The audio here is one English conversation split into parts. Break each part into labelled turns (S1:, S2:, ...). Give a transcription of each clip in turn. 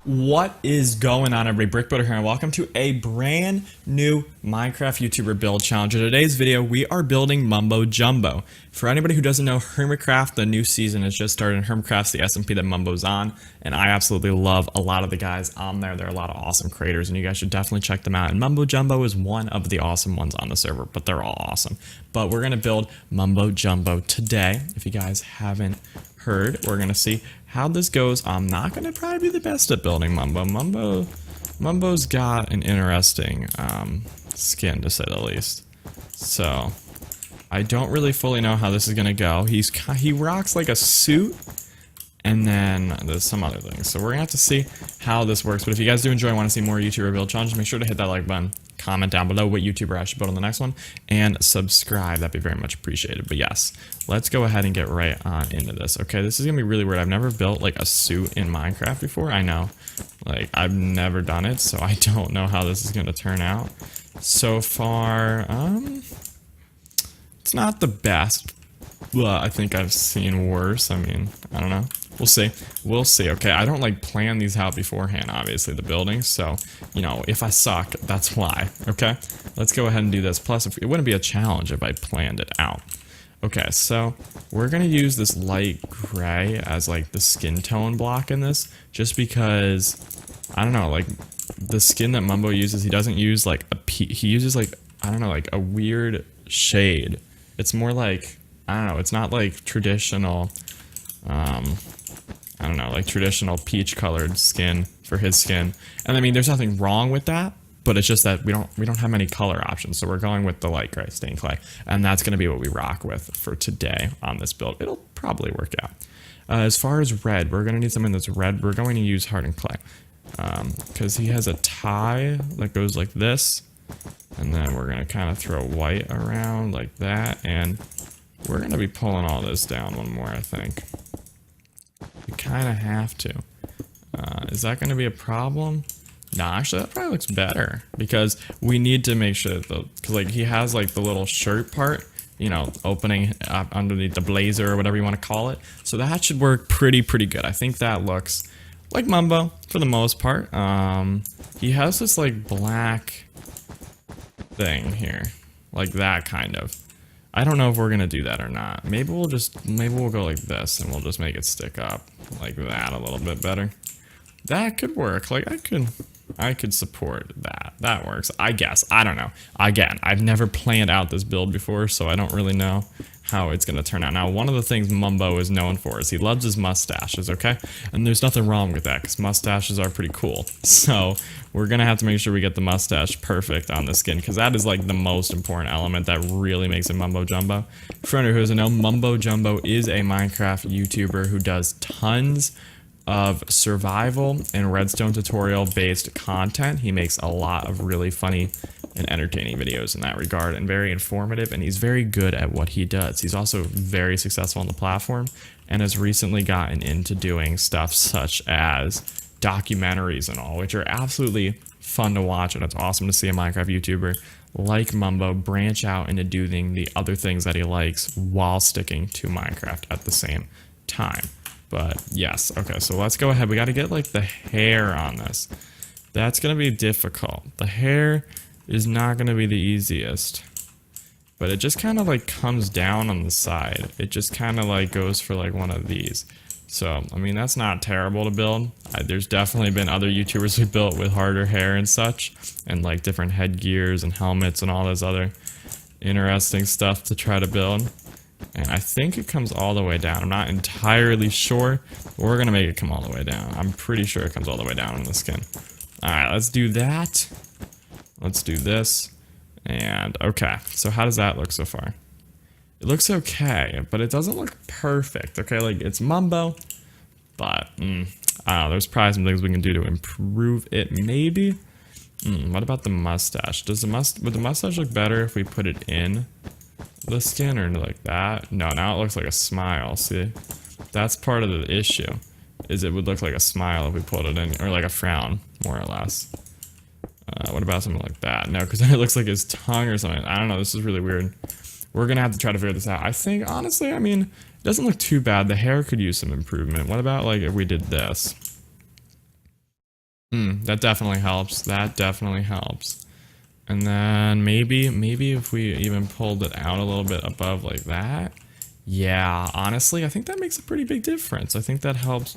S1: What is going on, everybody? Brick Builder here, and welcome to a brand new Minecraft YouTuber build challenge. In today's video, we are building Mumbo Jumbo. For anybody who doesn't know, Hermitcraft, the new season has just started. Hermitcraft's the SMP that Mumbo's on, and I absolutely love a lot of the guys on there. There are a lot of awesome creators, and you guys should definitely check them out. And Mumbo Jumbo is one of the awesome ones on the server, but they're all awesome. But we're gonna build Mumbo Jumbo today. If you guys haven't heard, we're gonna see how this goes. I'm not gonna probably be the best at building Mumbo. Mumbo's got an interesting skin, to say the least. So I don't really fully know how this is gonna go. He rocks like a suit, and then there's some other things. So we're gonna have to see how this works. But if you guys do enjoy and want to see more YouTuber build challenges, make sure to hit that like button. Comment down below what YouTuber I should build on the next one, and subscribe. That'd be very much appreciated. But yes, let's go ahead and get right on into this. Okay, this is gonna be really weird. I've never built like a suit in Minecraft before. I know, like, I've never done it, so I don't know how this is gonna turn out. So far, it's not the best. Well, I think I've seen worse. I mean, I don't know. We'll see. We'll see. Okay, I don't like plan these out beforehand, obviously, the buildings. So, you know, if I suck, that's why. Okay, let's go ahead and do this. Plus, it wouldn't be a challenge if I planned it out. Okay, so we're gonna use this light gray as like the skin tone block in this, just because, I don't know, like the skin that Mumbo uses, he doesn't use like he uses like, I don't know, like a weird shade. It's more like, I don't know, it's not like traditional, I don't know, like traditional peach colored skin for his skin. And I mean, there's nothing wrong with that, but it's just that we don't have many color options. So we're going with the light gray stained clay, and that's going to be what we rock with for today on this build. It'll probably work out. As far as red, we're going to need something that's red. We're going to use hardened clay, because he has a tie that goes like this, and then we're going to kind of throw white around like that, and we're going to be pulling all this down one more, I think. We kind of have to. Is that going to be a problem? No, actually, that probably looks better, because we need to make sure that because like he has like the little shirt part, you know, opening up underneath the blazer or whatever you want to call it. So that should work pretty good. I think that looks like Mumbo for the most part. He has this like black thing here, like that kind of. I don't know if we're gonna do that or not. Maybe we'll go like this, and we'll just make it stick up like that a little bit better. That could work. Like I could support that. That works, I guess. I don't know. Again, I've never planned out this build before, so I don't really know how it's gonna turn out. Now, one of the things Mumbo is known for is he loves his mustaches, okay? And there's nothing wrong with that, because mustaches are pretty cool. So we're gonna have to make sure we get the mustache perfect on the skin, because that is like the most important element that really makes it Mumbo Jumbo. For anyone who doesn't know, Mumbo Jumbo is a Minecraft YouTuber who does tons of survival and redstone tutorial based content. He makes a lot of really funny and entertaining videos in that regard, and very informative, and he's very good at what he does. He's also very successful on the platform, and has recently gotten into doing stuff such as documentaries and all, which are absolutely fun to watch, and it's awesome to see a Minecraft YouTuber like Mumbo branch out into doing the other things that he likes while sticking to Minecraft at the same time. But yes, okay, so let's go ahead. We got to get like the hair on this. That's going to be difficult. The hair is not going to be the easiest, but it just kind of like comes down on the side. It just kind of like goes for like one of these. So, I mean, that's not terrible to build. There's definitely been other YouTubers who built with harder hair and such, and like different headgears and helmets and all this other interesting stuff to try to build. And I think it comes all the way down. I'm not entirely sure, but we're gonna make it come all the way down. I'm pretty sure it comes all the way down on the skin. Alright, let's do that. Let's do this. And okay, so how does that look so far? It looks okay, but it doesn't look perfect. Okay, like it's Mumbo, but I don't know, there's probably some things we can do to improve it, maybe. What about the mustache? Would the mustache look better if we put it in the skin or like that? No, now it looks like a smile. See, that's part of the issue, is it would look like a smile if we put it in, or like a frown, more or less. What about something like that? No, because then it looks like his tongue or something. I don't know, this is really weird. We're gonna have to try to figure this out. I think, honestly, I mean, it doesn't look too bad. The hair could use some improvement. What about like if we did this? That definitely helps. That definitely helps. And then maybe if we even pulled it out a little bit above like that. Yeah, honestly, I think that makes a pretty big difference. I think that helps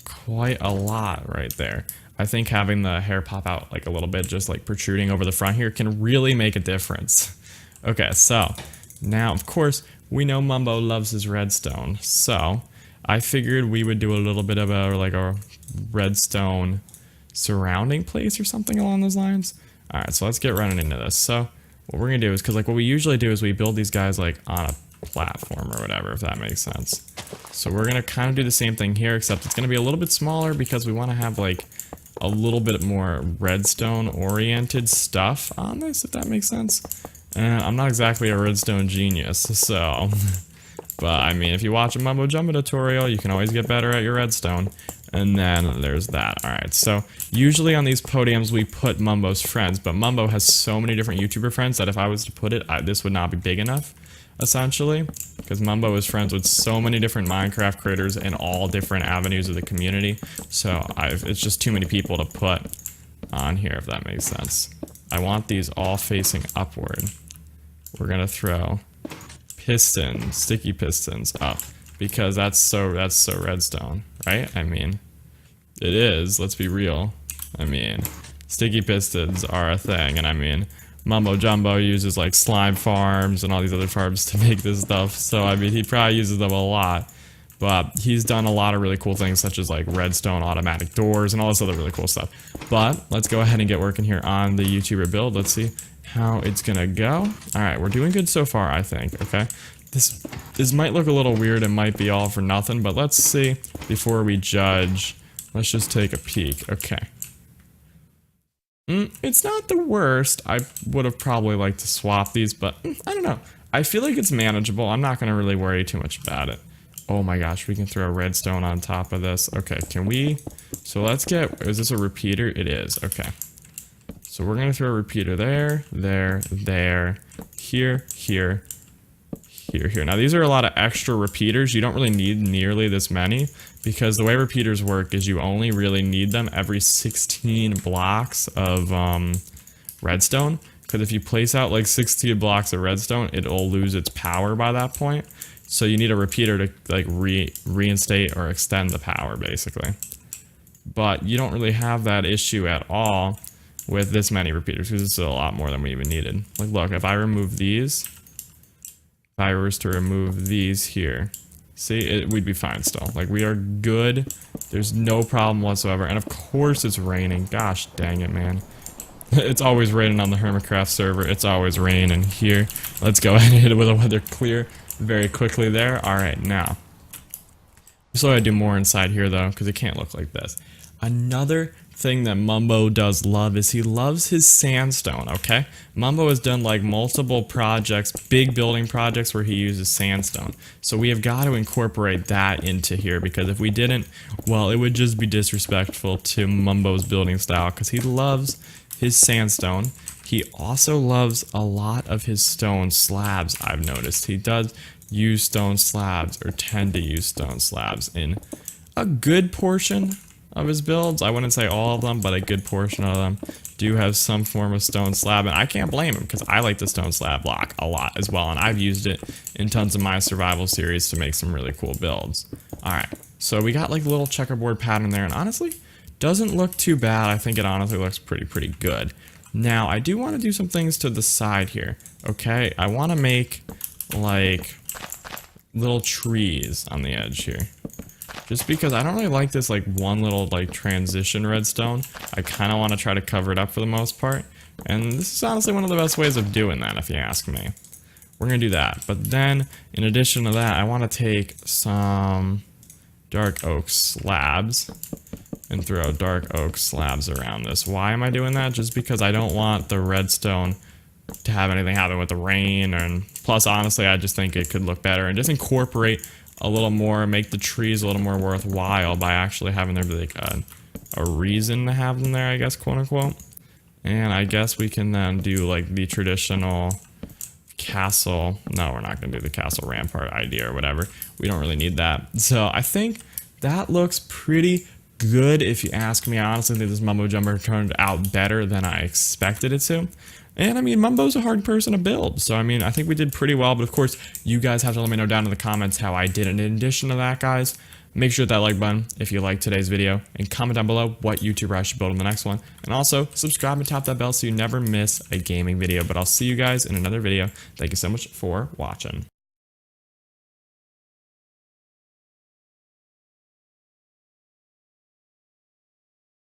S1: quite a lot right there. I think having the hair pop out like a little bit, just like protruding over the front here, can really make a difference. Okay, so now, of course, we know Mumbo loves his redstone. So I figured we would do a little bit of a redstone surrounding place or something along those lines. All right, so let's get running into this. So what we're gonna do is, because like what we usually do is we build these guys like on a platform or whatever, if that makes sense. So we're gonna kind of do the same thing here, except it's gonna be a little bit smaller because we want to have like a little bit more redstone oriented stuff on this, if that makes sense. And I'm not exactly a redstone genius, so but I mean, if you watch a Mumbo Jumbo tutorial, you can always get better at your redstone. And then there's that. Alright, so usually on these podiums we put Mumbo's friends, but Mumbo has so many different YouTuber friends that if I was to put it, this would not be big enough, essentially. Because Mumbo is friends with so many different Minecraft creators in all different avenues of the community. So it's just too many people to put on here, if that makes sense. I want these all facing upward. We're gonna throw pistons, sticky pistons up, because that's so redstone, right? I mean, it is, let's be real. I mean, sticky pistons are a thing, and I mean, Mumbo Jumbo uses like slime farms and all these other farms to make this stuff, so I mean, he probably uses them a lot. But he's done a lot of really cool things, such as like redstone automatic doors and all this other really cool stuff. But let's go ahead and get working here on the YouTuber build. Let's see how it's gonna go. All right, we're doing good so far, I think. Okay, this might look a little weird and might be all for nothing, but let's see before we judge. Let's just take a peek. Okay. It's not the worst. I would have probably liked to swap these, but I don't know. I feel like it's manageable. I'm not gonna really worry too much about it. Oh my gosh, we can throw a redstone on top of this. Okay, can we? So let's get, is this a repeater? It is, okay. So we're gonna throw a repeater there, there, here, here, here. Now these are a lot of extra repeaters. You don't really need nearly this many, because the way repeaters work is you only really need them every 16 blocks of redstone. Because if you place out like 16 blocks of redstone, it'll lose its power by that point. So you need a repeater to like reinstate or extend the power, basically. But you don't really have that issue at all with this many repeaters, because it's a lot more than we even needed. Like, look, if I remove these, if I was to remove these here, see, we'd be fine still. Like, we are good. There's no problem whatsoever. And of course it's raining. Gosh dang it, man. It's always raining on the Hermitcraft server. It's always raining here. Let's go ahead and hit it with a weather clear very quickly there. Alright, now. So I do more inside here though, because it can't look like this. Another thing that Mumbo does love is he loves his sandstone, okay? Mumbo has done like multiple projects, big building projects where he uses sandstone. So we have got to incorporate that into here, because if we didn't, well, it would just be disrespectful to Mumbo's building style, because he loves his sandstone. He also loves a lot of his stone slabs, I've noticed. He does use stone slabs, or tend to use stone slabs in a good portion of his builds. I wouldn't say all of them, but a good portion of them do have some form of stone slab, and I can't blame him, because I like the stone slab block a lot as well, and I've used it in tons of my survival series to make some really cool builds. Alright, so we got like a little checkerboard pattern there, and honestly, doesn't look too bad. I think it honestly looks pretty good. Now, I do want to do some things to the side here, okay? I want to make, like, little trees on the edge here. Just because I don't really like this, like, one little, like, transition redstone. I kind of want to try to cover it up for the most part. And this is honestly one of the best ways of doing that, if you ask me. We're going to do that. But then, in addition to that, I want to take some dark oak slabs and throw dark oak slabs around this. Why am I doing that? Just because I don't want the redstone to have anything happen with the rain, and plus honestly I just think it could look better and just incorporate a little more, make the trees a little more worthwhile by actually having there be like a reason to have them there, I guess, quote unquote. And I guess we can then do like the traditional castle. No, we're not gonna do the castle rampart idea or whatever. We don't really need that. So I think that looks pretty good if you ask me. I honestly think this Mumbo Jumper turned out better than I expected it to. And I mean, Mumbo's a hard person to build, so I mean, I think we did pretty well, but of course, you guys have to let me know down in the comments how I did in addition to that, guys. Make sure to hit that like button if you liked today's video, and comment down below what YouTuber I should build in the next one. And also, subscribe and tap that bell so you never miss a gaming video, but I'll see you guys in another video. Thank you so much for watching.